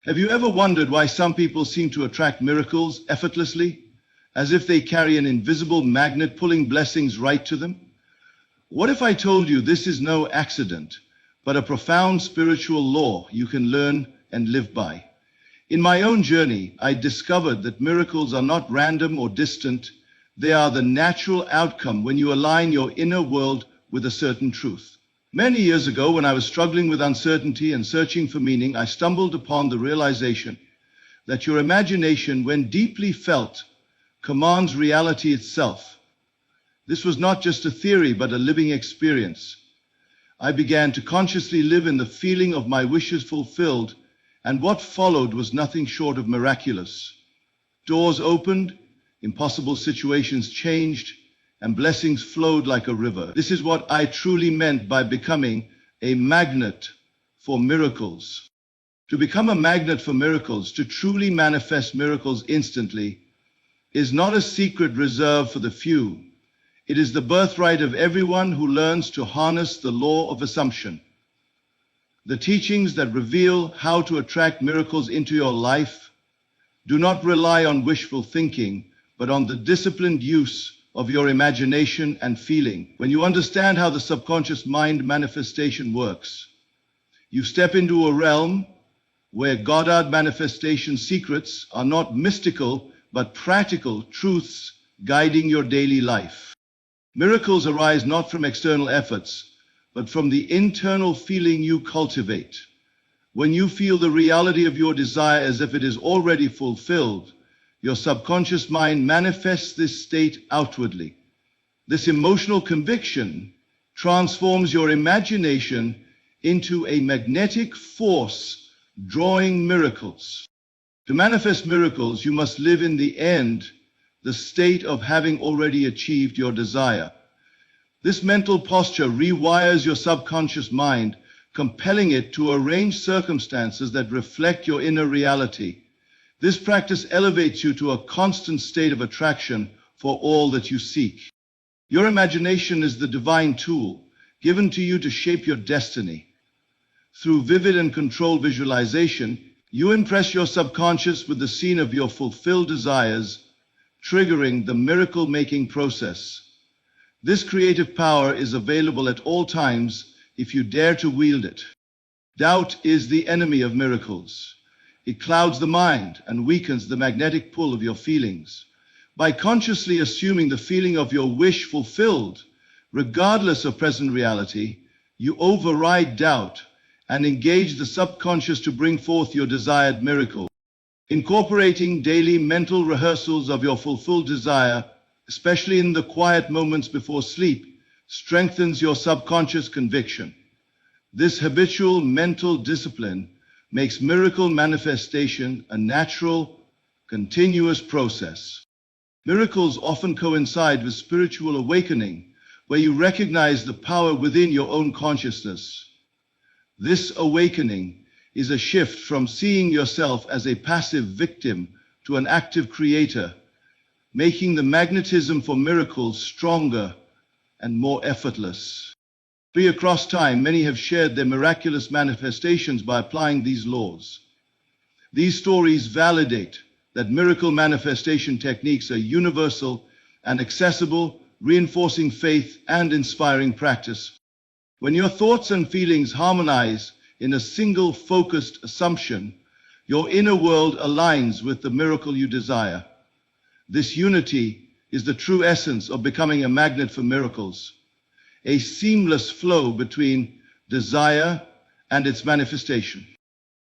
Have you ever wondered why some people seem to attract miracles effortlessly, as if they carry an invisible magnet pulling blessings right to them? What if I told you this is no accident, but a profound spiritual law you can learn and live by? In my own journey, I discovered that miracles are not random or distant. They are the natural outcome when you align your inner world with a certain truth. Many years ago, when I was struggling with uncertainty and searching for meaning, I stumbled upon the realization that your imagination, when deeply felt, commands reality itself. This was not just a theory, but a living experience. I began to consciously live in the feeling of my wishes fulfilled, and what followed was nothing short of miraculous. Doors opened, impossible situations changed, and blessings flowed like a river. This is what I truly meant by becoming a magnet for miracles. To become a magnet for miracles, to truly manifest miracles instantly, is not a secret reserved for the few. It is the birthright of everyone who learns to harness the law of assumption. The teachings that reveal how to attract miracles into your life do not rely on wishful thinking, but on the disciplined use of your imagination and feeling. When you understand how the subconscious mind manifestation works, you step into a realm where Goddard manifestation secrets are not mystical, but practical truths guiding your daily life. Miracles arise not from external efforts, but from the internal feeling you cultivate. When you feel the reality of your desire as if it is already fulfilled, your subconscious mind manifests this state outwardly. This emotional conviction transforms your imagination into a magnetic force, drawing miracles. To manifest miracles, you must live in the end, the state of having already achieved your desire. This mental posture rewires your subconscious mind, compelling it to arrange circumstances that reflect your inner reality. This practice elevates you to a constant state of attraction for all that you seek. Your imagination is the divine tool given to you to shape your destiny. Through vivid and controlled visualization, you impress your subconscious with the scene of your fulfilled desires, triggering the miracle-making process. This creative power is available at all times if you dare to wield it. Doubt is the enemy of miracles. It clouds the mind and weakens the magnetic pull of your feelings. By consciously assuming the feeling of your wish fulfilled, regardless of present reality, you override doubt and engage the subconscious to bring forth your desired miracle. Incorporating daily mental rehearsals of your fulfilled desire, especially in the quiet moments before sleep, strengthens your subconscious conviction. This habitual mental discipline makes miracle manifestation a natural, continuous process. Miracles often coincide with spiritual awakening, where you recognize the power within your own consciousness. This awakening is a shift from seeing yourself as a passive victim to an active creator, making the magnetism for miracles stronger and more effortless. Across time, many have shared their miraculous manifestations by applying these laws. These stories validate that miracle manifestation techniques are universal and accessible, reinforcing faith and inspiring practice. When your thoughts and feelings harmonize in a single focused assumption, your inner world aligns with the miracle you desire. This unity is the true essence of becoming a magnet for miracles. A seamless flow between desire and its manifestation.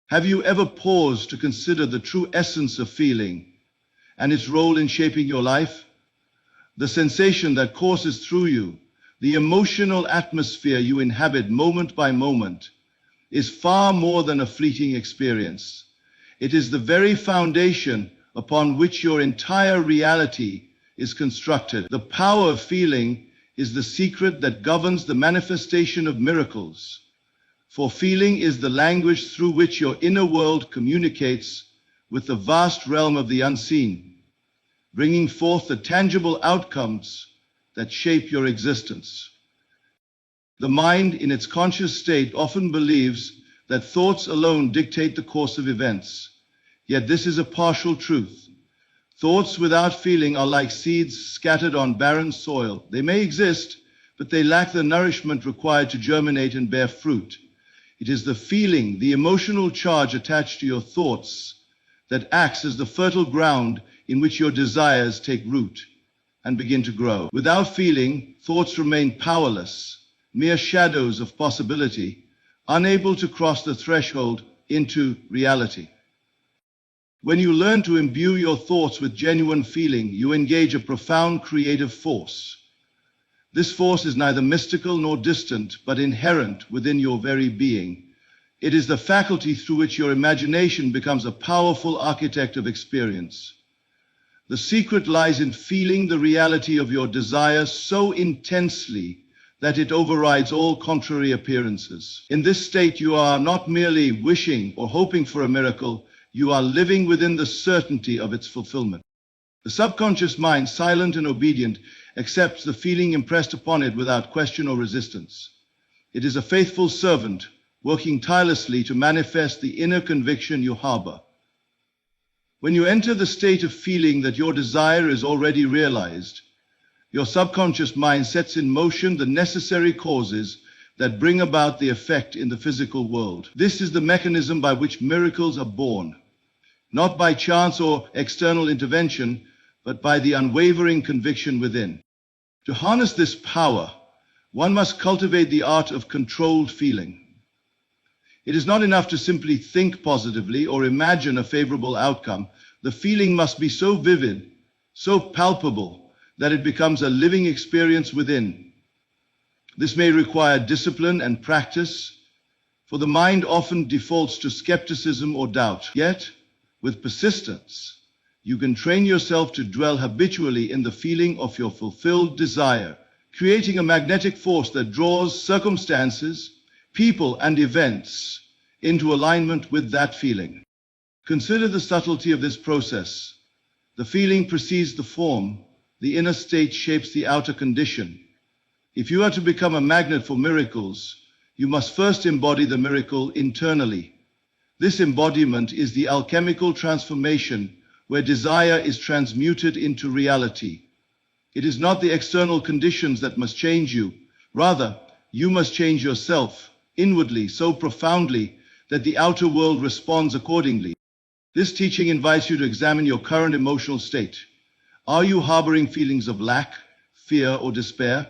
Have you ever paused to consider the true essence of feeling and its role in shaping your life? The sensation that courses through you, the emotional atmosphere you inhabit moment by moment, is far more than a fleeting experience. It is the very foundation upon which your entire reality is constructed. The power of feeling is the secret that governs the manifestation of miracles. For feeling is the language through which your inner world communicates with the vast realm of the unseen, bringing forth the tangible outcomes that shape your existence. The mind, in its conscious state, often believes that thoughts alone dictate the course of events. Yet this is a partial truth. Thoughts without feeling are like seeds scattered on barren soil. They may exist, but they lack the nourishment required to germinate and bear fruit. It is the feeling, the emotional charge attached to your thoughts that acts as the fertile ground in which your desires take root and begin to grow. Without feeling, thoughts remain powerless, mere shadows of possibility, unable to cross the threshold into reality. When you learn to imbue your thoughts with genuine feeling, you engage a profound creative force. This force is neither mystical nor distant, but inherent within your very being. It is the faculty through which your imagination becomes a powerful architect of experience. The secret lies in feeling the reality of your desire so intensely that it overrides all contrary appearances. In this state, you are not merely wishing or hoping for a miracle, you are living within the certainty of its fulfillment. The subconscious mind, silent and obedient, accepts the feeling impressed upon it without question or resistance. It is a faithful servant, working tirelessly to manifest the inner conviction you harbor. When you enter the state of feeling that your desire is already realized, your subconscious mind sets in motion the necessary causes that bring about the effect in the physical world. This is the mechanism by which miracles are born, not by chance or external intervention, but by the unwavering conviction within. To harness this power, one must cultivate the art of controlled feeling. It is not enough to simply think positively or imagine a favorable outcome. The feeling must be so vivid, so palpable, that it becomes a living experience within. This may require discipline and practice, for the mind often defaults to skepticism or doubt. Yet, with persistence, you can train yourself to dwell habitually in the feeling of your fulfilled desire, creating a magnetic force that draws circumstances, people, and events into alignment with that feeling. Consider the subtlety of this process. The feeling precedes the form, the inner state shapes the outer condition. If you are to become a magnet for miracles, you must first embody the miracle internally. This embodiment is the alchemical transformation where desire is transmuted into reality. It is not the external conditions that must change you. Rather, you must change yourself inwardly so profoundly that the outer world responds accordingly. This teaching invites you to examine your current emotional state. Are you harboring feelings of lack, fear, or despair?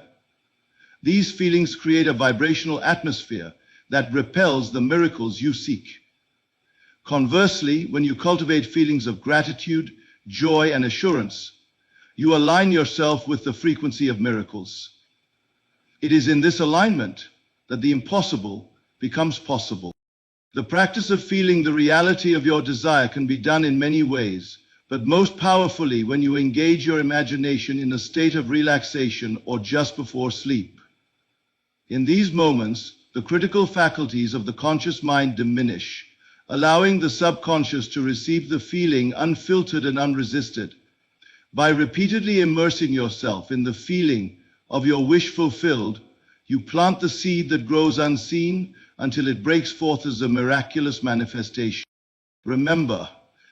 These feelings create a vibrational atmosphere that repels the miracles you seek. Conversely, when you cultivate feelings of gratitude, joy, and assurance, you align yourself with the frequency of miracles. It is in this alignment that the impossible becomes possible. The practice of feeling the reality of your desire can be done in many ways, but most powerfully when you engage your imagination in a state of relaxation or just before sleep. In these moments, the critical faculties of the conscious mind diminish, allowing the subconscious to receive the feeling unfiltered and unresisted. By repeatedly immersing yourself in the feeling of your wish fulfilled, you plant the seed that grows unseen until it breaks forth as a miraculous manifestation. Remember,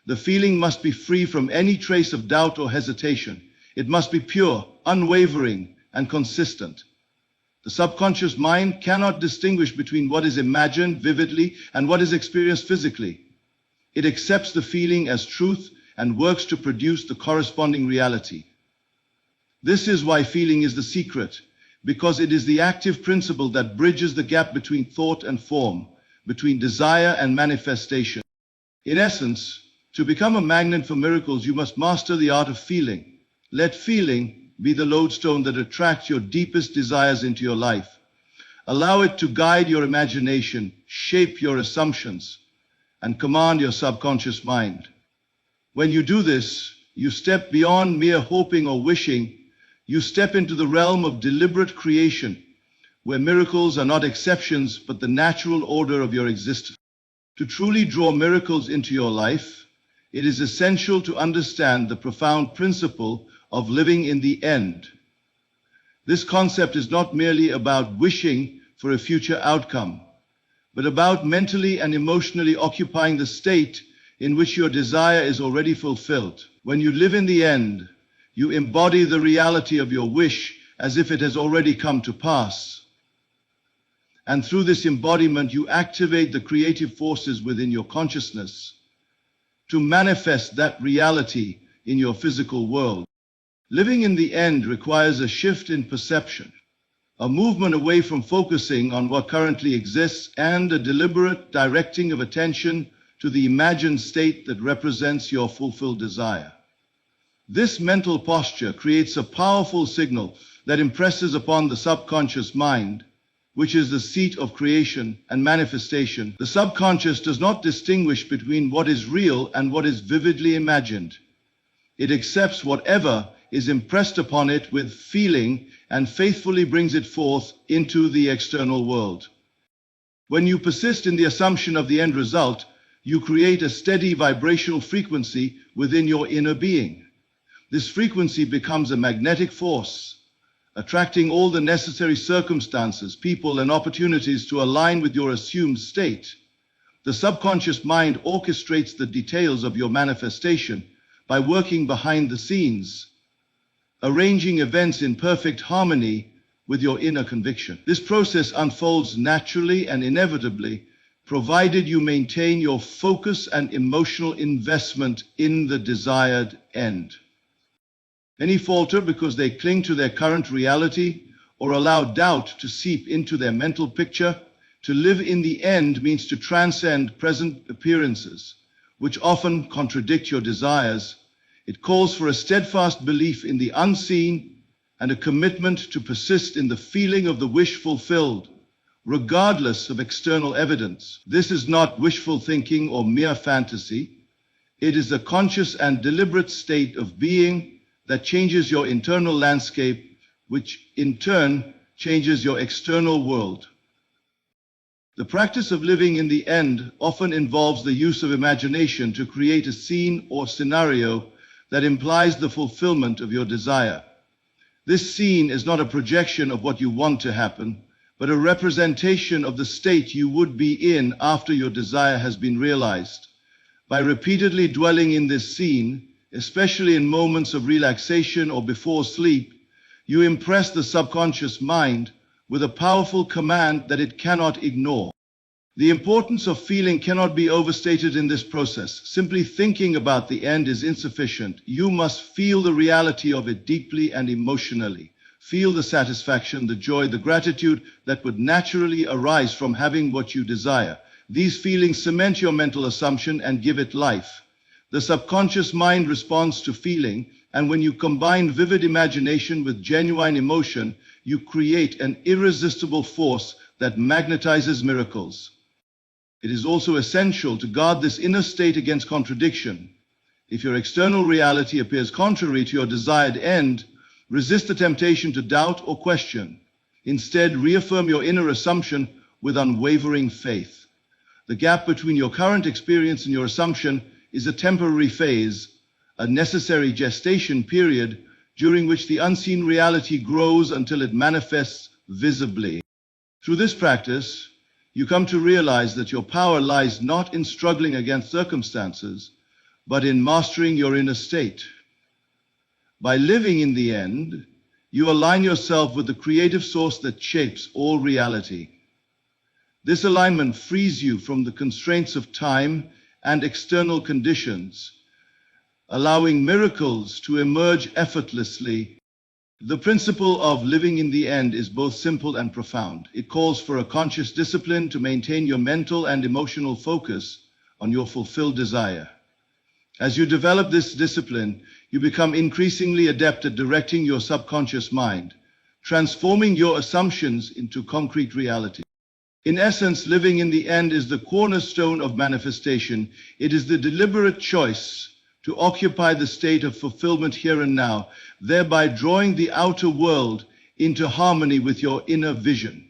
the feeling must be free from any trace of doubt or hesitation. It must be pure, unwavering, and consistent. The subconscious mind cannot distinguish between what is imagined vividly and what is experienced physically. It accepts the feeling as truth and works to produce the corresponding reality. This is why feeling is the secret, because it is the active principle that bridges the gap between thought and form, between desire and manifestation. In essence, to become a magnet for miracles, you must master the art of feeling. Let feeling be the lodestone that attracts your deepest desires into your life. Allow it to guide your imagination, shape your assumptions, and command your subconscious mind. When you do this, you step beyond mere hoping or wishing. You step into the realm of deliberate creation, where miracles are not exceptions, but the natural order of your existence. To truly draw miracles into your life, it is essential to understand the profound principle of living in the end. This concept is not merely about wishing for a future outcome, but about mentally and emotionally occupying the state in which your desire is already fulfilled. When you live in the end, you embody the reality of your wish as if it has already come to pass. And through this embodiment, you activate the creative forces within your consciousness to manifest that reality in your physical world. Living in the end requires a shift in perception, a movement away from focusing on what currently exists, and a deliberate directing of attention to the imagined state that represents your fulfilled desire. This mental posture creates a powerful signal that impresses upon the subconscious mind, which is the seat of creation and manifestation. The subconscious does not distinguish between what is real and what is vividly imagined. It accepts whatever is impressed upon it with feeling and faithfully brings it forth into the external world. When you persist in the assumption of the end result, you create a steady vibrational frequency within your inner being. This frequency becomes a magnetic force, attracting all the necessary circumstances, people, and opportunities to align with your assumed state. The subconscious mind orchestrates the details of your manifestation by working behind the scenes, arranging events in perfect harmony with your inner conviction. This process unfolds naturally and inevitably, provided you maintain your focus and emotional investment in the desired end. Many falter because they cling to their current reality or allow doubt to seep into their mental picture. To live in the end means to transcend present appearances, which often contradict your desires. It calls for a steadfast belief in the unseen and a commitment to persist in the feeling of the wish fulfilled, regardless of external evidence. This is not wishful thinking or mere fantasy. It is a conscious and deliberate state of being that changes your internal landscape, which in turn changes your external world. The practice of living in the end often involves the use of imagination to create a scene or scenario that implies the fulfillment of your desire. This scene is not a projection of what you want to happen, but a representation of the state you would be in after your desire has been realized. By repeatedly dwelling in this scene, especially in moments of relaxation or before sleep, you impress the subconscious mind with a powerful command that it cannot ignore. The importance of feeling cannot be overstated in this process. Simply thinking about the end is insufficient. You must feel the reality of it deeply and emotionally. Feel the satisfaction, the joy, the gratitude that would naturally arise from having what you desire. These feelings cement your mental assumption and give it life. The subconscious mind responds to feeling, and when you combine vivid imagination with genuine emotion, you create an irresistible force that magnetizes miracles. It is also essential to guard this inner state against contradiction. If your external reality appears contrary to your desired end, resist the temptation to doubt or question. Instead, reaffirm your inner assumption with unwavering faith. The gap between your current experience and your assumption is a temporary phase, a necessary gestation period during which the unseen reality grows until it manifests visibly. Through this practice, you come to realize that your power lies not in struggling against circumstances, but in mastering your inner state. By living in the end, you align yourself with the creative source that shapes all reality. This alignment frees you from the constraints of time and external conditions, allowing miracles to emerge effortlessly. The principle of living in the end is both simple and profound. It calls for a conscious discipline to maintain your mental and emotional focus on your fulfilled desire. As you develop this discipline, you become increasingly adept at directing your subconscious mind, transforming your assumptions into concrete reality. In essence, living in the end is the cornerstone of manifestation. It is the deliberate choice to occupy the state of fulfillment here and now, thereby drawing the outer world into harmony with your inner vision.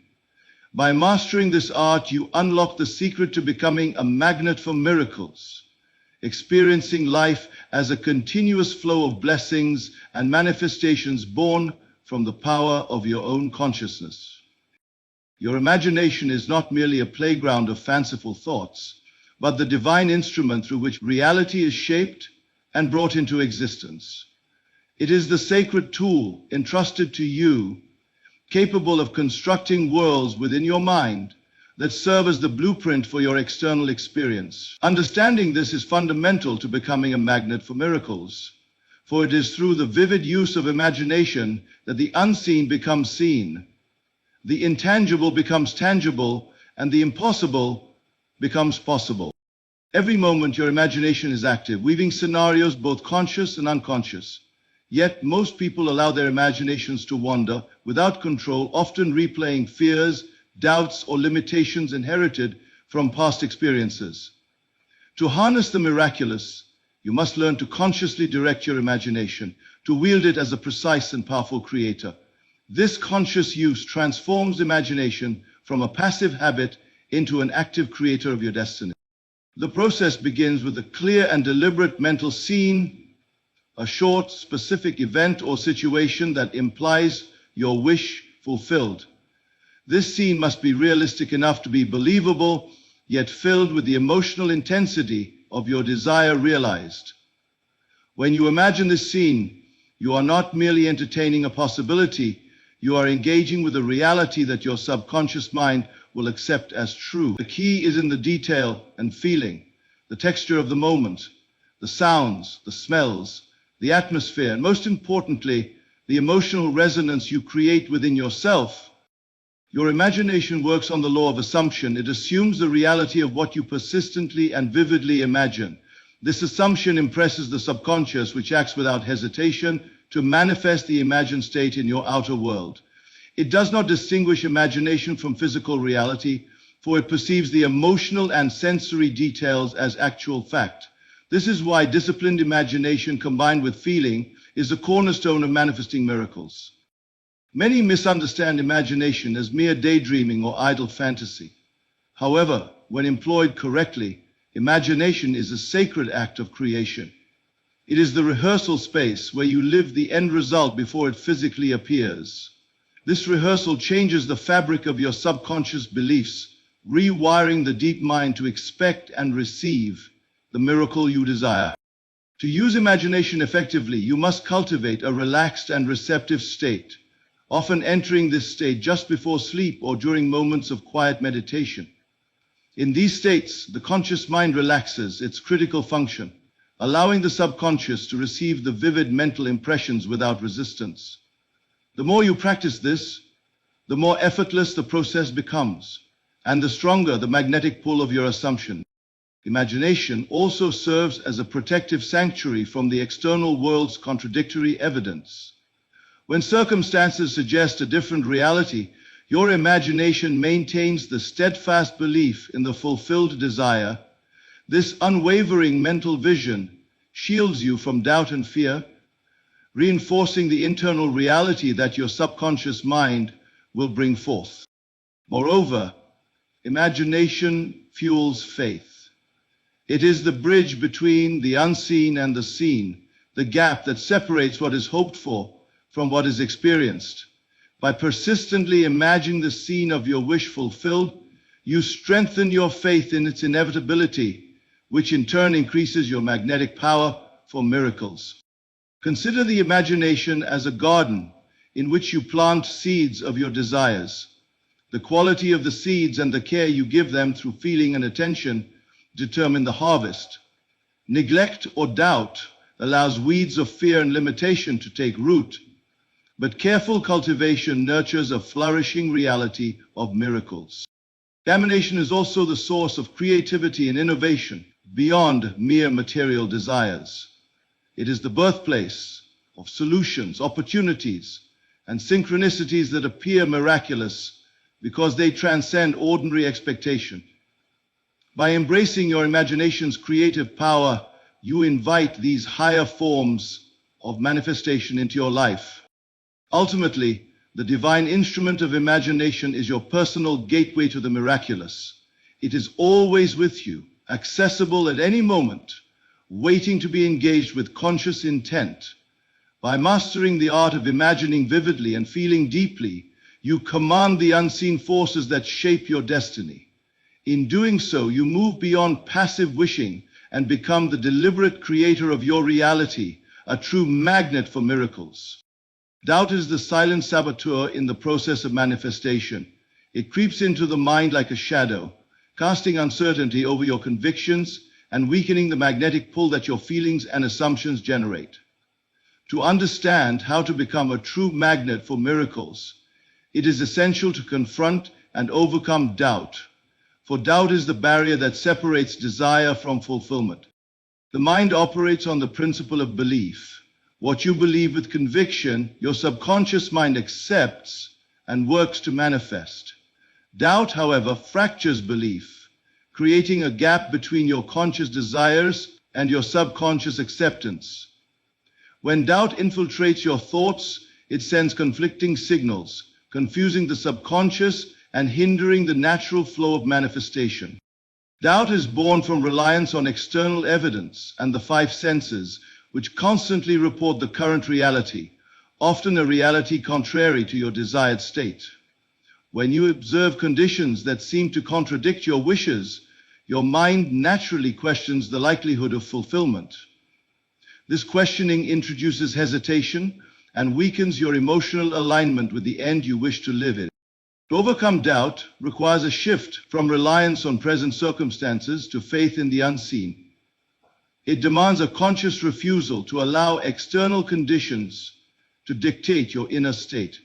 By mastering this art, you unlock the secret to becoming a magnet for miracles, experiencing life as a continuous flow of blessings and manifestations born from the power of your own consciousness. Your imagination is not merely a playground of fanciful thoughts, but the divine instrument through which reality is shaped and brought into existence. It is the sacred tool entrusted to you, capable of constructing worlds within your mind that serve as the blueprint for your external experience. Understanding this is fundamental to becoming a magnet for miracles, for it is through the vivid use of imagination that the unseen becomes seen, the intangible becomes tangible, and the impossible becomes possible. Every moment your imagination is active, weaving scenarios both conscious and unconscious. Yet most people allow their imaginations to wander without control, often replaying fears, doubts, or limitations inherited from past experiences. To harness the miraculous, you must learn to consciously direct your imagination, to wield it as a precise and powerful creator. This conscious use transforms imagination from a passive habit into an active creator of your destiny. The process begins with a clear and deliberate mental scene, a short, specific event or situation that implies your wish fulfilled. This scene must be realistic enough to be believable, yet filled with the emotional intensity of your desire realized. When you imagine this scene, you are not merely entertaining a possibility, you are engaging with a reality that your subconscious mind will accept as true. The key is in the detail and feeling, the texture of the moment, the sounds, the smells, the atmosphere, and most importantly, the emotional resonance you create within yourself. Your imagination works on the law of assumption. It assumes the reality of what you persistently and vividly imagine. This assumption impresses the subconscious, which acts without hesitation to manifest the imagined state in your outer world. It does not distinguish imagination from physical reality, for it perceives the emotional and sensory details as actual fact. This is why disciplined imagination combined with feeling is the cornerstone of manifesting miracles. Many misunderstand imagination as mere daydreaming or idle fantasy. However, when employed correctly, imagination is a sacred act of creation. It is the rehearsal space where you live the end result before it physically appears. This rehearsal changes the fabric of your subconscious beliefs, rewiring the deep mind to expect and receive the miracle you desire. To use imagination effectively, you must cultivate a relaxed and receptive state, often entering this state just before sleep or during moments of quiet meditation. In these states, the conscious mind relaxes its critical function, allowing the subconscious to receive the vivid mental impressions without resistance. The more you practice this, the more effortless the process becomes, and the stronger the magnetic pull of your assumption. Imagination also serves as a protective sanctuary from the external world's contradictory evidence. When circumstances suggest a different reality, your imagination maintains the steadfast belief in the fulfilled desire. This unwavering mental vision shields you from doubt and fear, reinforcing the internal reality that your subconscious mind will bring forth. Moreover, imagination fuels faith. It is the bridge between the unseen and the seen, the gap that separates what is hoped for from what is experienced. By persistently imagining the scene of your wish fulfilled, you strengthen your faith in its inevitability, which in turn increases your magnetic power for miracles. Consider the imagination as a garden in which you plant seeds of your desires. The quality of the seeds and the care you give them through feeling and attention determine the harvest. Neglect or doubt allows weeds of fear and limitation to take root, but careful cultivation nurtures a flourishing reality of miracles. Imagination is also the source of creativity and innovation beyond mere material desires. It is the birthplace of solutions, opportunities, and synchronicities that appear miraculous because they transcend ordinary expectation. By embracing your imagination's creative power, you invite these higher forms of manifestation into your life. Ultimately, the divine instrument of imagination is your personal gateway to the miraculous. It is always with you, accessible at any moment, waiting to be engaged with conscious intent. By mastering the art of imagining vividly and feeling deeply, You command the unseen forces that shape your destiny. In doing so, you move beyond passive wishing and become the deliberate creator of your reality, a true magnet for miracles. Doubt is the silent saboteur in the process of manifestation. It creeps into the mind like a shadow, casting uncertainty over your convictions and weakening the magnetic pull that your feelings and assumptions generate. To understand how to become a true magnet for miracles, it is essential to confront and overcome doubt, for doubt is the barrier that separates desire from fulfillment. The mind operates on the principle of belief. What you believe with conviction, your subconscious mind accepts and works to manifest. Doubt, however, fractures belief, creating a gap between your conscious desires and your subconscious acceptance. When doubt infiltrates your thoughts, it sends conflicting signals, confusing the subconscious and hindering the natural flow of manifestation. Doubt is born from reliance on external evidence and the five senses, which constantly report the current reality, often a reality contrary to your desired state. When you observe conditions that seem to contradict your wishes, your mind naturally questions the likelihood of fulfillment. This questioning introduces hesitation and weakens your emotional alignment with the end you wish to live in. To overcome doubt requires a shift from reliance on present circumstances to faith in the unseen. It demands a conscious refusal to allow external conditions to dictate your inner state.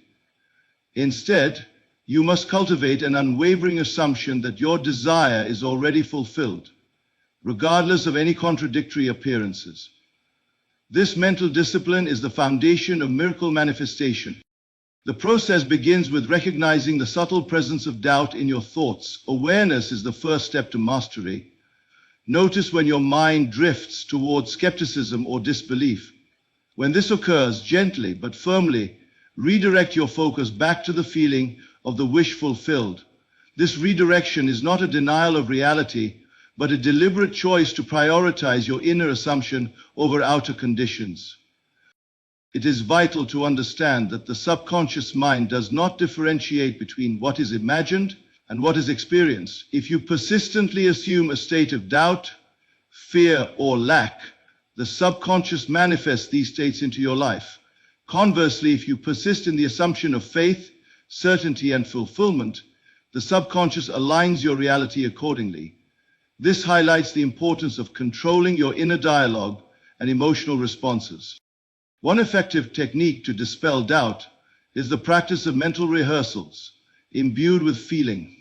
Instead, you must cultivate an unwavering assumption that your desire is already fulfilled, regardless of any contradictory appearances. This mental discipline is the foundation of miracle manifestation. The process begins with recognizing the subtle presence of doubt in your thoughts. Awareness is the first step to mastery. Notice when your mind drifts towards skepticism or disbelief. When this occurs, gently but firmly redirect your focus back to the feeling of the wish fulfilled. This redirection is not a denial of reality, but a deliberate choice to prioritize your inner assumption over outer conditions. It is vital to understand that the subconscious mind does not differentiate between what is imagined and what is experienced. If you persistently assume a state of doubt, fear, or lack, the subconscious manifests these states into your life. Conversely, if you persist in the assumption of faith, certainty, and fulfillment, the subconscious aligns your reality accordingly. This highlights the importance of controlling your inner dialogue and emotional responses. One effective technique to dispel doubt is the practice of mental rehearsals, imbued with feeling.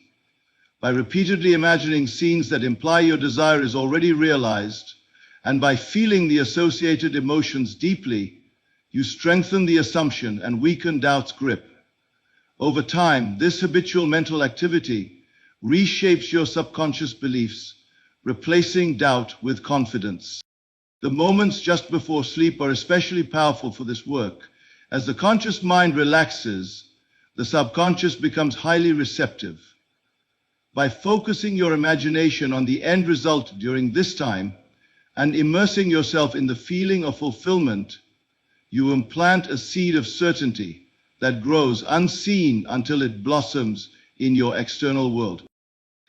By repeatedly imagining scenes that imply your desire is already realized, and by feeling the associated emotions deeply, you strengthen the assumption and weaken doubt's grip. Over time, this habitual mental activity reshapes your subconscious beliefs, replacing doubt with confidence. The moments just before sleep are especially powerful for this work. As the conscious mind relaxes, the subconscious becomes highly receptive. By focusing your imagination on the end result during this time and immersing yourself in the feeling of fulfillment, you implant a seed of certainty that grows unseen until it blossoms in your external world.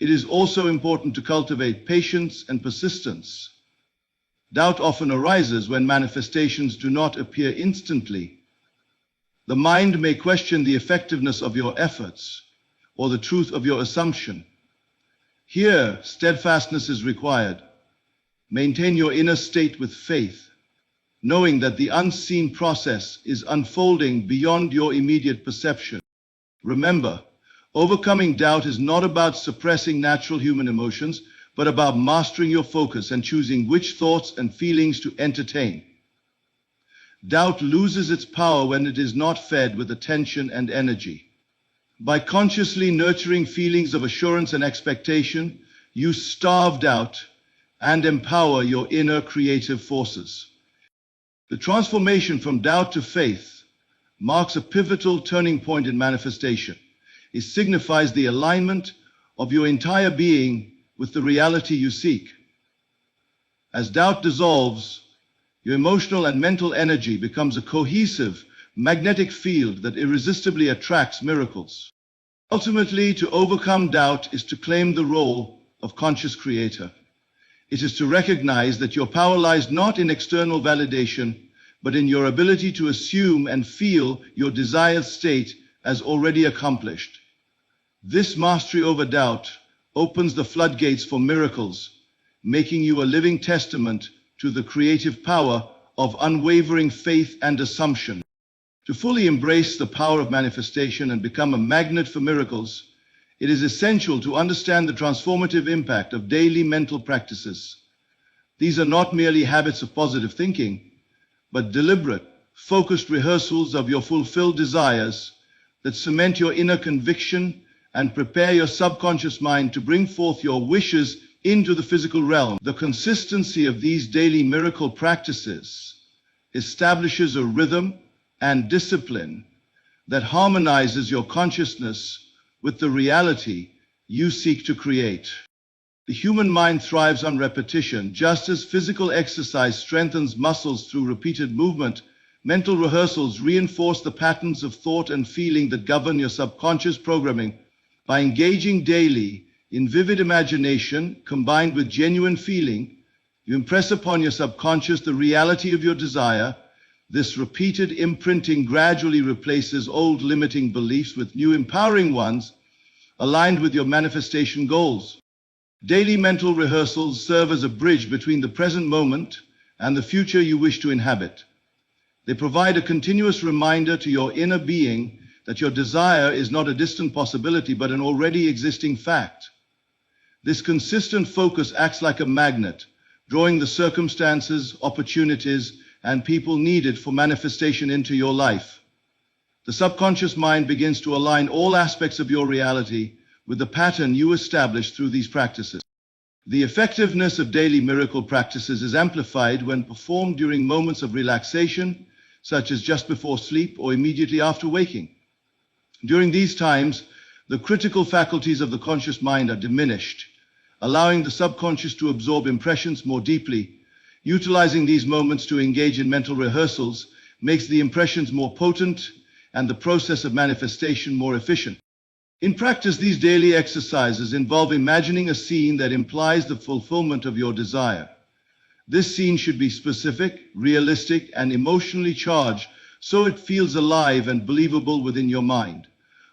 It is also important to cultivate patience and persistence. Doubt often arises when manifestations do not appear instantly. The mind may question the effectiveness of your efforts or the truth of your assumption. Here, steadfastness is required. Maintain your inner state with faith, knowing that the unseen process is unfolding beyond your immediate perception. Remember, overcoming doubt is not about suppressing natural human emotions, but about mastering your focus and choosing which thoughts and feelings to entertain. Doubt loses its power when it is not fed with attention and energy. By consciously nurturing feelings of assurance and expectation, you starve doubt and empower your inner creative forces. The transformation from doubt to faith marks a pivotal turning point in manifestation. It signifies the alignment of your entire being with the reality you seek. As doubt dissolves, your emotional and mental energy becomes a cohesive, magnetic field that irresistibly attracts miracles. Ultimately, to overcome doubt is to claim the role of conscious creator. It is to recognize that your power lies not in external validation, but in your ability to assume and feel your desired state as already accomplished. This mastery over doubt opens the floodgates for miracles, making you a living testament to the creative power of unwavering faith and assumption. To fully embrace the power of manifestation and become a magnet for miracles, it is essential to understand the transformative impact of daily mental practices. These are not merely habits of positive thinking, but deliberate, focused rehearsals of your fulfilled desires that cement your inner conviction and prepare your subconscious mind to bring forth your wishes into the physical realm. The consistency of these daily miracle practices establishes a rhythm and discipline that harmonizes your consciousness with the reality you seek to create. The human mind thrives on repetition. Just as physical exercise strengthens muscles through repeated movement, mental rehearsals reinforce the patterns of thought and feeling that govern your subconscious programming. By engaging daily in vivid imagination combined with genuine feeling, you impress upon your subconscious the reality of your desire. This repeated imprinting gradually replaces old limiting beliefs with new empowering ones aligned with your manifestation goals. Daily mental rehearsals serve as a bridge between the present moment and the future you wish to inhabit. They provide a continuous reminder to your inner being that your desire is not a distant possibility but an already existing fact. This consistent focus acts like a magnet, drawing the circumstances, opportunities, and people needed for manifestation into your life. The subconscious mind begins to align all aspects of your reality with the pattern you establish through these practices. The effectiveness of daily miracle practices is amplified when performed during moments of relaxation, such as just before sleep or immediately after waking. During these times, the critical faculties of the conscious mind are diminished, allowing the subconscious to absorb impressions more deeply. Utilizing these moments to engage in mental rehearsals makes the impressions more potent and the process of manifestation more efficient. In practice, these daily exercises involve imagining a scene that implies the fulfillment of your desire. This scene should be specific, realistic, and emotionally charged so it feels alive and believable within your mind.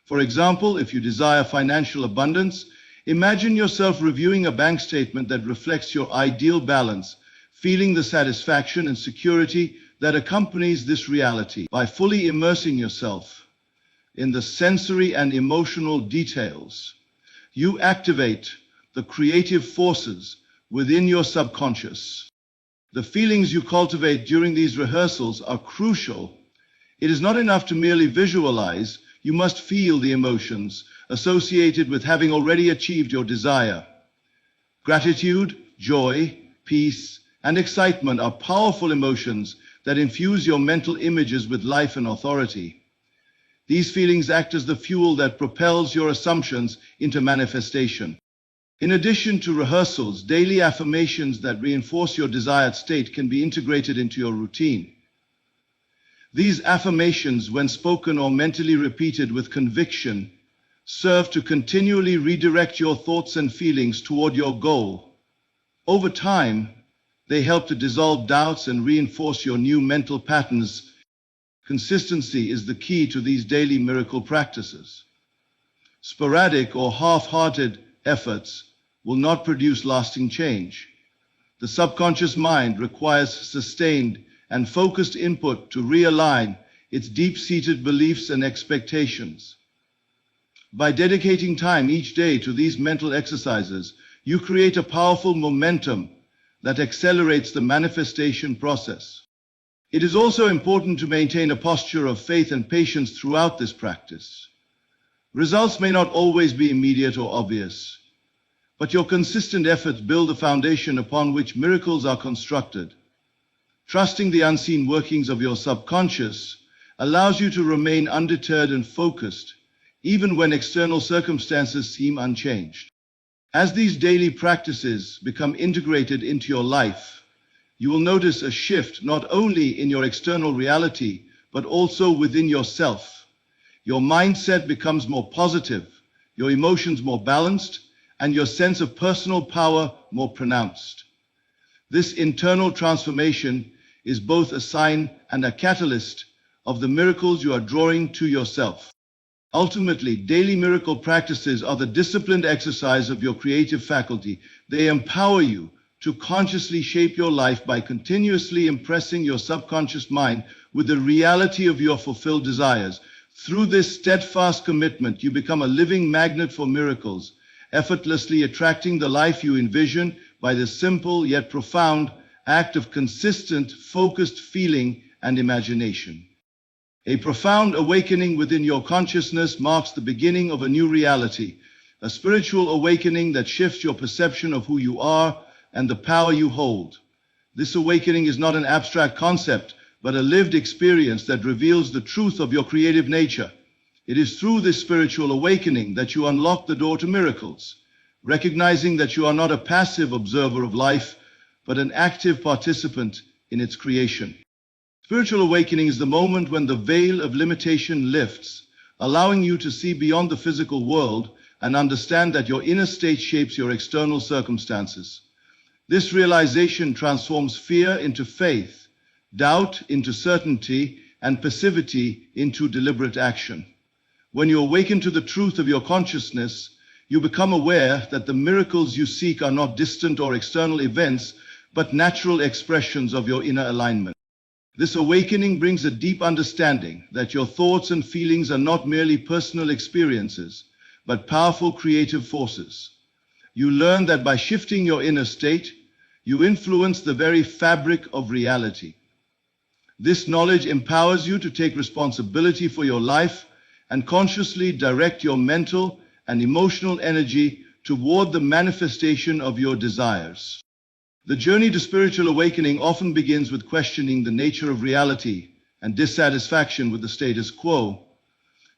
For example, if you desire financial abundance, imagine yourself reviewing a bank statement that reflects your ideal balance, feeling the satisfaction and security that accompanies this reality. By fully immersing yourself in the sensory and emotional details, you activate the creative forces within your subconscious. The feelings you cultivate during these rehearsals are crucial. It is not enough to merely visualize. You must feel the emotions associated with having already achieved your desire. Gratitude, joy, peace, and excitement are powerful emotions that infuse your mental images with life and authority. These feelings act as the fuel that propels your assumptions into manifestation. In addition to rehearsals, daily affirmations that reinforce your desired state can be integrated into your routine. These affirmations, when spoken or mentally repeated with conviction, serve to continually redirect your thoughts and feelings toward your goal. Over time, they help to dissolve doubts and reinforce your new mental patterns. Consistency is the key to these daily miracle practices. Sporadic or half-hearted efforts will not produce lasting change. The subconscious mind requires sustained and focused input to realign its deep-seated beliefs and expectations. By dedicating time each day to these mental exercises, you create a powerful momentum that accelerates the manifestation process. It is also important to maintain a posture of faith and patience throughout this practice. Results may not always be immediate or obvious, but your consistent efforts build a foundation upon which miracles are constructed. Trusting the unseen workings of your subconscious allows you to remain undeterred and focused, even when external circumstances seem unchanged. As these daily practices become integrated into your life, you will notice a shift not only in your external reality, but also within yourself. Your mindset becomes more positive, your emotions more balanced, and your sense of personal power more pronounced. This internal transformation is both a sign and a catalyst of the miracles you are drawing to yourself. Ultimately, daily miracle practices are the disciplined exercise of your creative faculty. They empower you to consciously shape your life by continuously impressing your subconscious mind with the reality of your fulfilled desires. Through this steadfast commitment, you become a living magnet for miracles, effortlessly attracting the life you envision by the simple yet profound act of consistent, focused feeling and imagination. A profound awakening within your consciousness marks the beginning of a new reality, a spiritual awakening that shifts your perception of who you are and the power you hold. This awakening is not an abstract concept, but a lived experience that reveals the truth of your creative nature. It is through this spiritual awakening that you unlock the door to miracles, recognizing that you are not a passive observer of life, but an active participant in its creation. Spiritual awakening is the moment when the veil of limitation lifts, allowing you to see beyond the physical world and understand that your inner state shapes your external circumstances. This realization transforms fear into faith, doubt into certainty, and passivity into deliberate action. When you awaken to the truth of your consciousness, you become aware that the miracles you seek are not distant or external events, but natural expressions of your inner alignment. This awakening brings a deep understanding that your thoughts and feelings are not merely personal experiences, but powerful creative forces. You learn that by shifting your inner state, you influence the very fabric of reality. This knowledge empowers you to take responsibility for your life and consciously direct your mental and emotional energy toward the manifestation of your desires. The journey to spiritual awakening often begins with questioning the nature of reality and dissatisfaction with the status quo.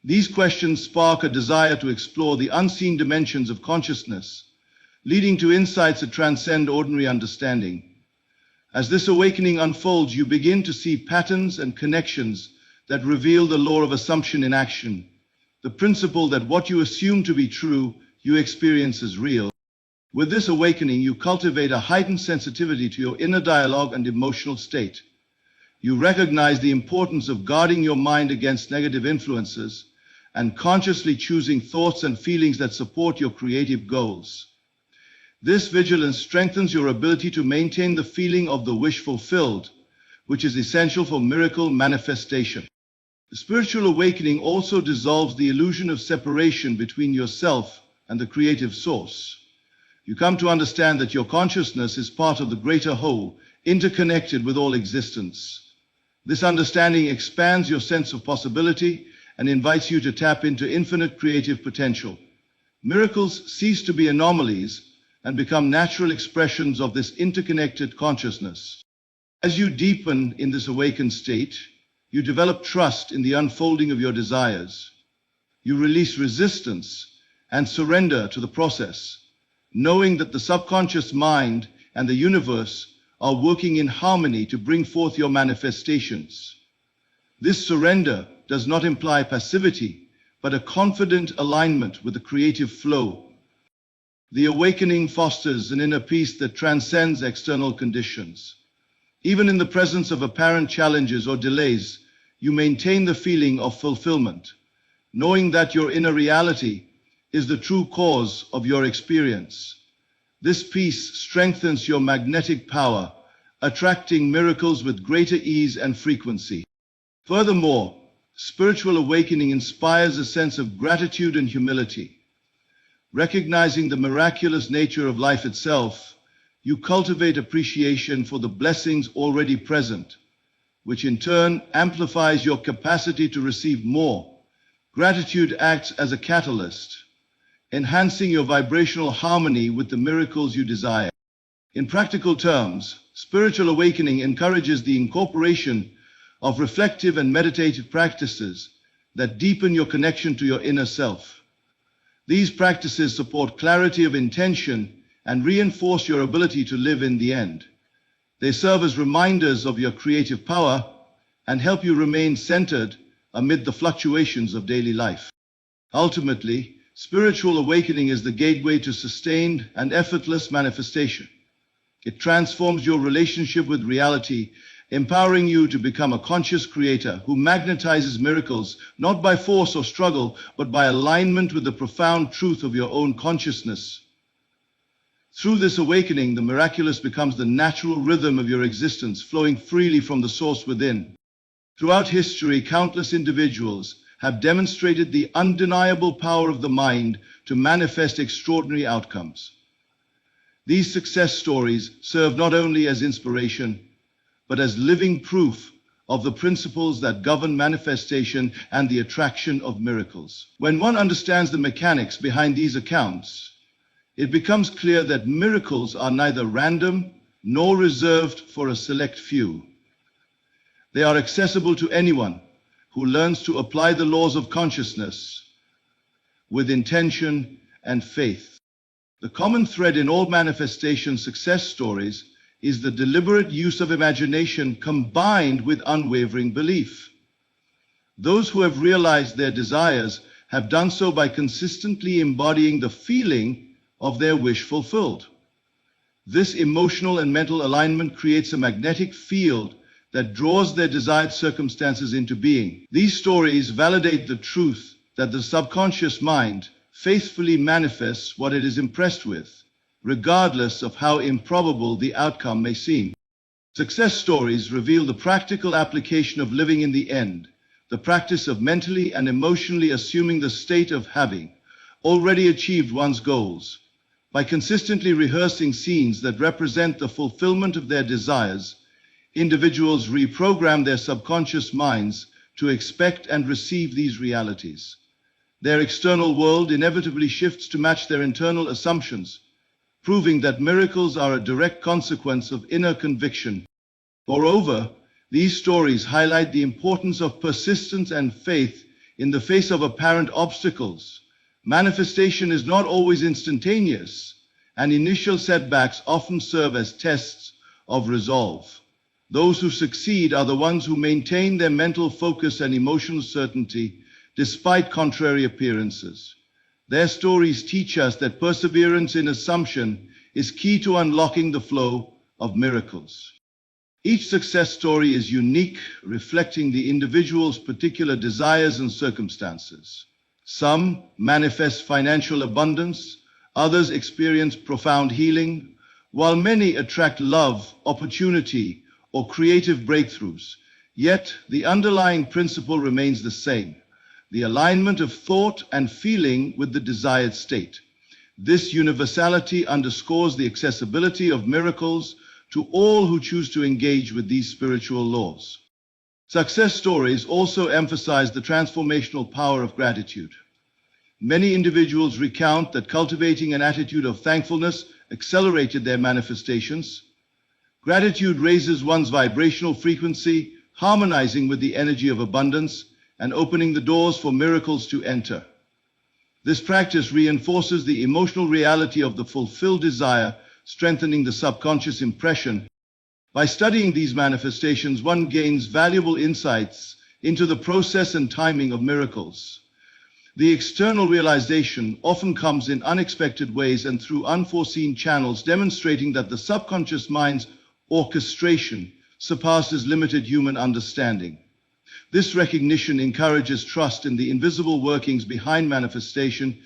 These questions spark a desire to explore the unseen dimensions of consciousness, leading to insights that transcend ordinary understanding. As this awakening unfolds, you begin to see patterns and connections that reveal the law of assumption in action, the principle that what you assume to be true, you experience as real. With this awakening, you cultivate a heightened sensitivity to your inner dialogue and emotional state. You recognize the importance of guarding your mind against negative influences and consciously choosing thoughts and feelings that support your creative goals. This vigilance strengthens your ability to maintain the feeling of the wish fulfilled, which is essential for miracle manifestation. The spiritual awakening also dissolves the illusion of separation between yourself and the creative source. You come to understand that your consciousness is part of the greater whole, interconnected with all existence. This understanding expands your sense of possibility and invites you to tap into infinite creative potential. Miracles cease to be anomalies and become natural expressions of this interconnected consciousness. As you deepen in this awakened state, you develop trust in the unfolding of your desires. You release resistance and surrender to the process, knowing that the subconscious mind and the universe are working in harmony to bring forth your manifestations. This surrender does not imply passivity, but a confident alignment with the creative flow. The awakening fosters an inner peace that transcends external conditions. Even in the presence of apparent challenges or delays, you maintain the feeling of fulfillment, knowing that your inner reality is the true cause of your experience. This peace strengthens your magnetic power, attracting miracles with greater ease and frequency. Furthermore, spiritual awakening inspires a sense of gratitude and humility. Recognizing the miraculous nature of life itself, you cultivate appreciation for the blessings already present, which in turn amplifies your capacity to receive more. Gratitude acts as a catalyst, enhancing your vibrational harmony with the miracles you desire. In practical terms, spiritual awakening encourages the incorporation of reflective and meditative practices that deepen your connection to your inner self. These practices support clarity of intention and reinforce your ability to live in the end. They serve as reminders of your creative power and help you remain centered amid the fluctuations of daily life. Ultimately, spiritual awakening is the gateway to sustained and effortless manifestation. It transforms your relationship with reality, empowering you to become a conscious creator who magnetizes miracles not by force or struggle, but by alignment with the profound truth of your own consciousness. Through this awakening, the miraculous becomes the natural rhythm of your existence, flowing freely from the source within. Throughout history, countless individuals have demonstrated the undeniable power of the mind to manifest extraordinary outcomes. These success stories serve not only as inspiration, but as living proof of the principles that govern manifestation and the attraction of miracles. When one understands the mechanics behind these accounts, it becomes clear that miracles are neither random nor reserved for a select few. They are accessible to anyone who learns to apply the laws of consciousness with intention and faith. The common thread in all manifestation success stories is the deliberate use of imagination combined with unwavering belief. Those who have realized their desires have done so by consistently embodying the feeling of their wish fulfilled. This emotional and mental alignment creates a magnetic field that draws their desired circumstances into being. These stories validate the truth that the subconscious mind faithfully manifests what it is impressed with, regardless of how improbable the outcome may seem. Success stories reveal the practical application of living in the end, the practice of mentally and emotionally assuming the state of having already achieved one's goals. By consistently rehearsing scenes that represent the fulfillment of their desires, individuals reprogram their subconscious minds to expect and receive these realities. Their external world inevitably shifts to match their internal assumptions, proving that miracles are a direct consequence of inner conviction. Moreover, these stories highlight the importance of persistence and faith in the face of apparent obstacles. Manifestation is not always instantaneous, and initial setbacks often serve as tests of resolve. Those who succeed are the ones who maintain their mental focus and emotional certainty despite contrary appearances. Their stories teach us that perseverance in assumption is key to unlocking the flow of miracles. Each success story is unique, reflecting the individual's particular desires and circumstances. Some manifest financial abundance, others experience profound healing, while many attract love, opportunity, or creative breakthroughs. Yet, the underlying principle remains the same: the alignment of thought and feeling with the desired state. This universality underscores the accessibility of miracles to all who choose to engage with these spiritual laws. Success stories also emphasize the transformational power of gratitude. Many individuals recount that cultivating an attitude of thankfulness accelerated their manifestations. Gratitude raises one's vibrational frequency, harmonizing with the energy of abundance and opening the doors for miracles to enter. This practice reinforces the emotional reality of the fulfilled desire, strengthening the subconscious impression. By studying these manifestations, one gains valuable insights into the process and timing of miracles. The external realization often comes in unexpected ways and through unforeseen channels, demonstrating that the subconscious mind's orchestration surpasses limited human understanding. This recognition encourages trust in the invisible workings behind manifestation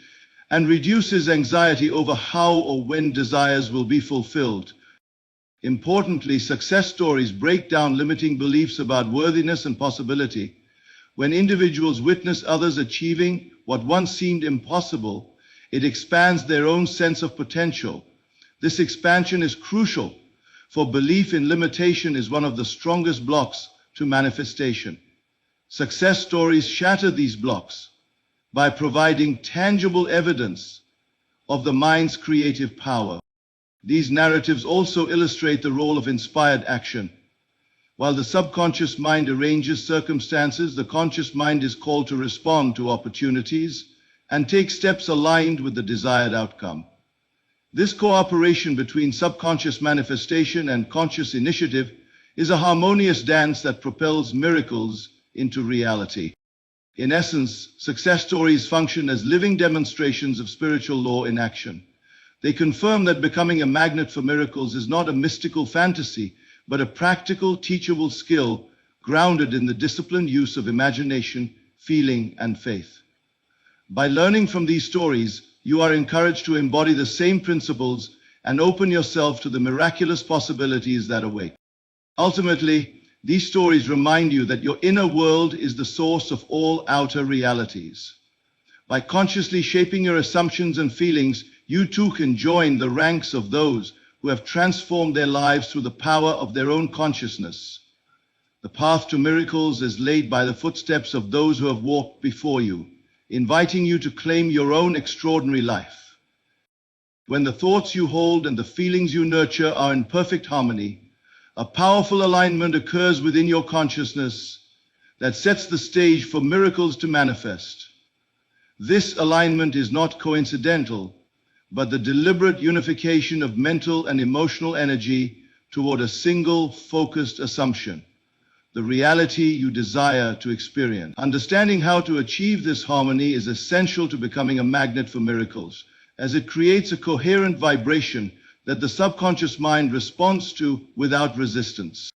and reduces anxiety over how or when desires will be fulfilled. Importantly, success stories break down limiting beliefs about worthiness and possibility. When individuals witness others achieving what once seemed impossible, it expands their own sense of potential. This expansion is crucial, for belief in limitation is one of the strongest blocks to manifestation. Success stories shatter these blocks by providing tangible evidence of the mind's creative power. These narratives also illustrate the role of inspired action. While the subconscious mind arranges circumstances, the conscious mind is called to respond to opportunities and take steps aligned with the desired outcome. This cooperation between subconscious manifestation and conscious initiative is a harmonious dance that propels miracles into reality. In essence, success stories function as living demonstrations of spiritual law in action. They confirm that becoming a magnet for miracles is not a mystical fantasy, but a practical, teachable skill grounded in the disciplined use of imagination, feeling, and faith. By learning from these stories, you are encouraged to embody the same principles and open yourself to the miraculous possibilities that await. Ultimately, these stories remind you that your inner world is the source of all outer realities. By consciously shaping your assumptions and feelings, you too can join the ranks of those who have transformed their lives through the power of their own consciousness. The path to miracles is laid by the footsteps of those who have walked before you, inviting you to claim your own extraordinary life. When the thoughts you hold and the feelings you nurture are in perfect harmony, a powerful alignment occurs within your consciousness that sets the stage for miracles to manifest. This alignment is not coincidental, but the deliberate unification of mental and emotional energy toward a single focused assumption, the reality you desire to experience. Understanding how to achieve this harmony is essential to becoming a magnet for miracles, as it creates a coherent vibration that the subconscious mind responds to without resistance.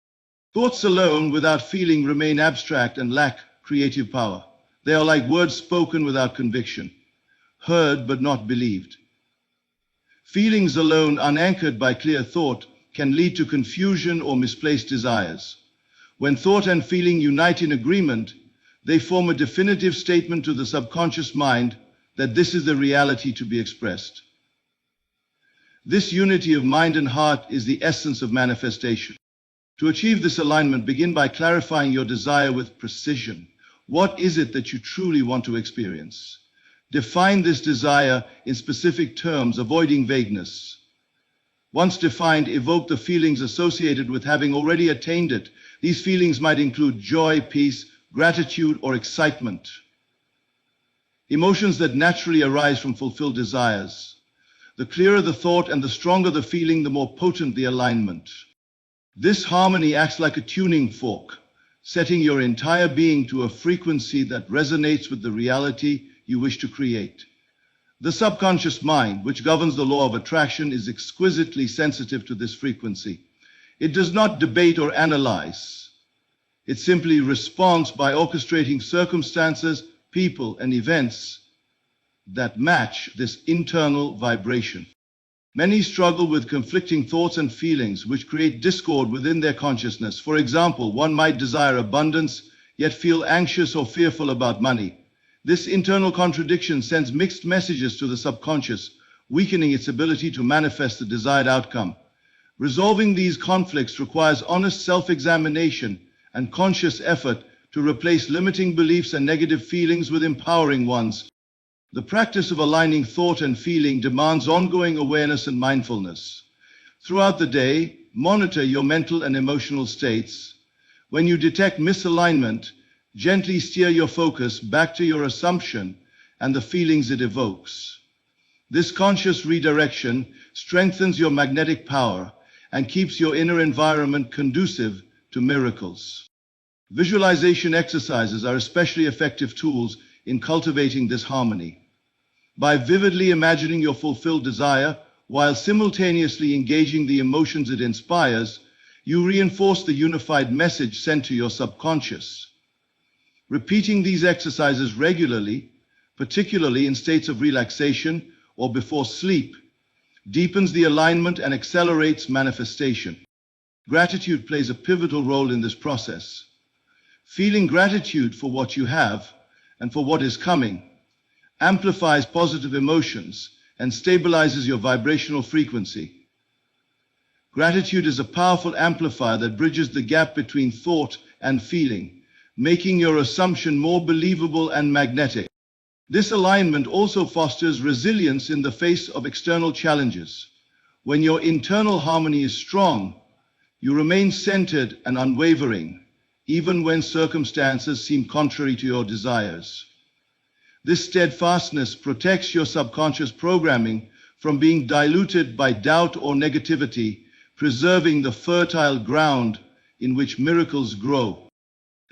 Thoughts alone without feeling remain abstract and lack creative power. They are like words spoken without conviction, heard but not believed. Feelings alone, unanchored by clear thought, can lead to confusion or misplaced desires. When thought and feeling unite in agreement, they form a definitive statement to the subconscious mind that this is the reality to be expressed. This unity of mind and heart is the essence of manifestation. To achieve this alignment, begin by clarifying your desire with precision. What is it that you truly want to experience? Define this desire in specific terms, avoiding vagueness. Once defined, evoke the feelings associated with having already attained it. These feelings might include joy, peace, gratitude, or excitement. Emotions that naturally arise from fulfilled desires. The clearer the thought and the stronger the feeling, the more potent the alignment. This harmony acts like a tuning fork, setting your entire being to a frequency that resonates with the reality you wish to create. The subconscious mind, which governs the law of attraction, is exquisitely sensitive to this frequency. It does not debate or analyze. It simply responds by orchestrating circumstances, people, and events that match this internal vibration. Many struggle with conflicting thoughts and feelings, which create discord within their consciousness. For example, one might desire abundance, yet feel anxious or fearful about money. This internal contradiction sends mixed messages to the subconscious, weakening its ability to manifest the desired outcome. Resolving these conflicts requires honest self-examination and conscious effort to replace limiting beliefs and negative feelings with empowering ones. The practice of aligning thought and feeling demands ongoing awareness and mindfulness. Throughout the day, monitor your mental and emotional states. When you detect misalignment, gently steer your focus back to your assumption and the feelings it evokes. This conscious redirection strengthens your magnetic power and keeps your inner environment conducive to miracles. Visualization exercises are especially effective tools in cultivating this harmony. By vividly imagining your fulfilled desire while simultaneously engaging the emotions it inspires, you reinforce the unified message sent to your subconscious. Repeating these exercises regularly, particularly in states of relaxation or before sleep, deepens the alignment and accelerates manifestation. Gratitude plays a pivotal role in this process. Feeling gratitude for what you have and for what is coming amplifies positive emotions and stabilizes your vibrational frequency. Gratitude is a powerful amplifier that bridges the gap between thought and feeling, making your assumption more believable and magnetic. This alignment also fosters resilience in the face of external challenges. When your internal harmony is strong, you remain centered and unwavering, even when circumstances seem contrary to your desires. This steadfastness protects your subconscious programming from being diluted by doubt or negativity, preserving the fertile ground in which miracles grow.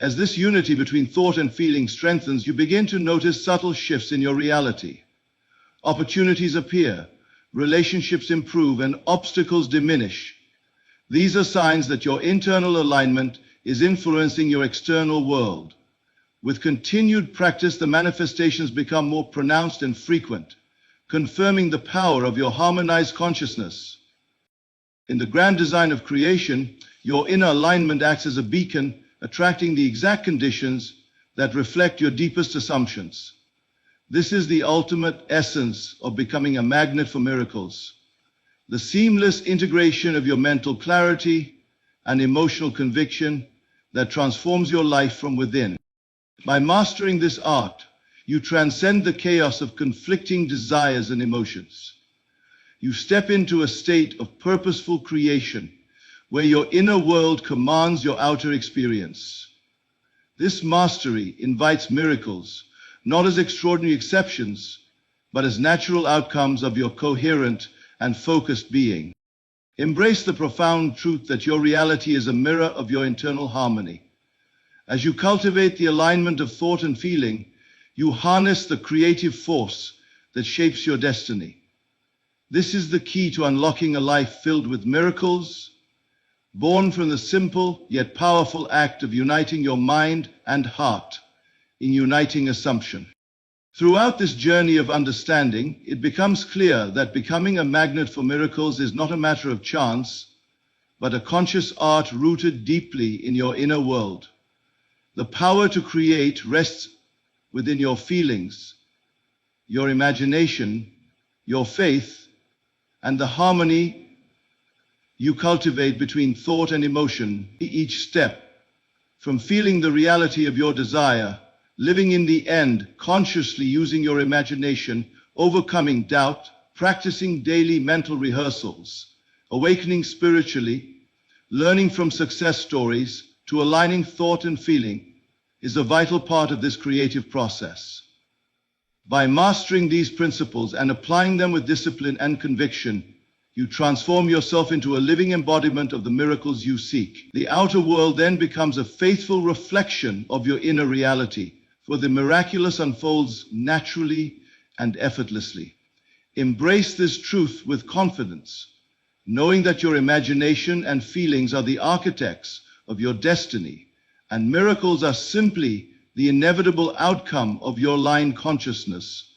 As this unity between thought and feeling strengthens, you begin to notice subtle shifts in your reality. Opportunities appear, relationships improve, and obstacles diminish. These are signs that your internal alignment is influencing your external world. With continued practice, the manifestations become more pronounced and frequent, confirming the power of your harmonized consciousness. In the grand design of creation, your inner alignment acts as a beacon, attracting the exact conditions that reflect your deepest assumptions. This is the ultimate essence of becoming a magnet for miracles. The seamless integration of your mental clarity and emotional conviction that transforms your life from within. By mastering this art, you transcend the chaos of conflicting desires and emotions. You step into a state of purposeful creation, where your inner world commands your outer experience. This mastery invites miracles, not as extraordinary exceptions, but as natural outcomes of your coherent and focused being. Embrace the profound truth that your reality is a mirror of your internal harmony. As you cultivate the alignment of thought and feeling, you harness the creative force that shapes your destiny. This is the key to unlocking a life filled with miracles, born from the simple yet powerful act of uniting your mind and heart in uniting assumption. Throughout this journey of understanding, it becomes clear that becoming a magnet for miracles is not a matter of chance, but a conscious art rooted deeply in your inner world. The power to create rests within your feelings, your imagination, your faith, and the harmony you cultivate between thought and emotion. Each step, from feeling the reality of your desire, living in the end, consciously using your imagination, overcoming doubt, practicing daily mental rehearsals, awakening spiritually, learning from success stories, to aligning thought and feeling, is a vital part of this creative process. By mastering these principles and applying them with discipline and conviction, you transform yourself into a living embodiment of the miracles you seek. The outer world then becomes a faithful reflection of your inner reality, for the miraculous unfolds naturally and effortlessly. Embrace this truth with confidence, knowing that your imagination and feelings are the architects of your destiny, and miracles are simply the inevitable outcome of your aligned consciousness.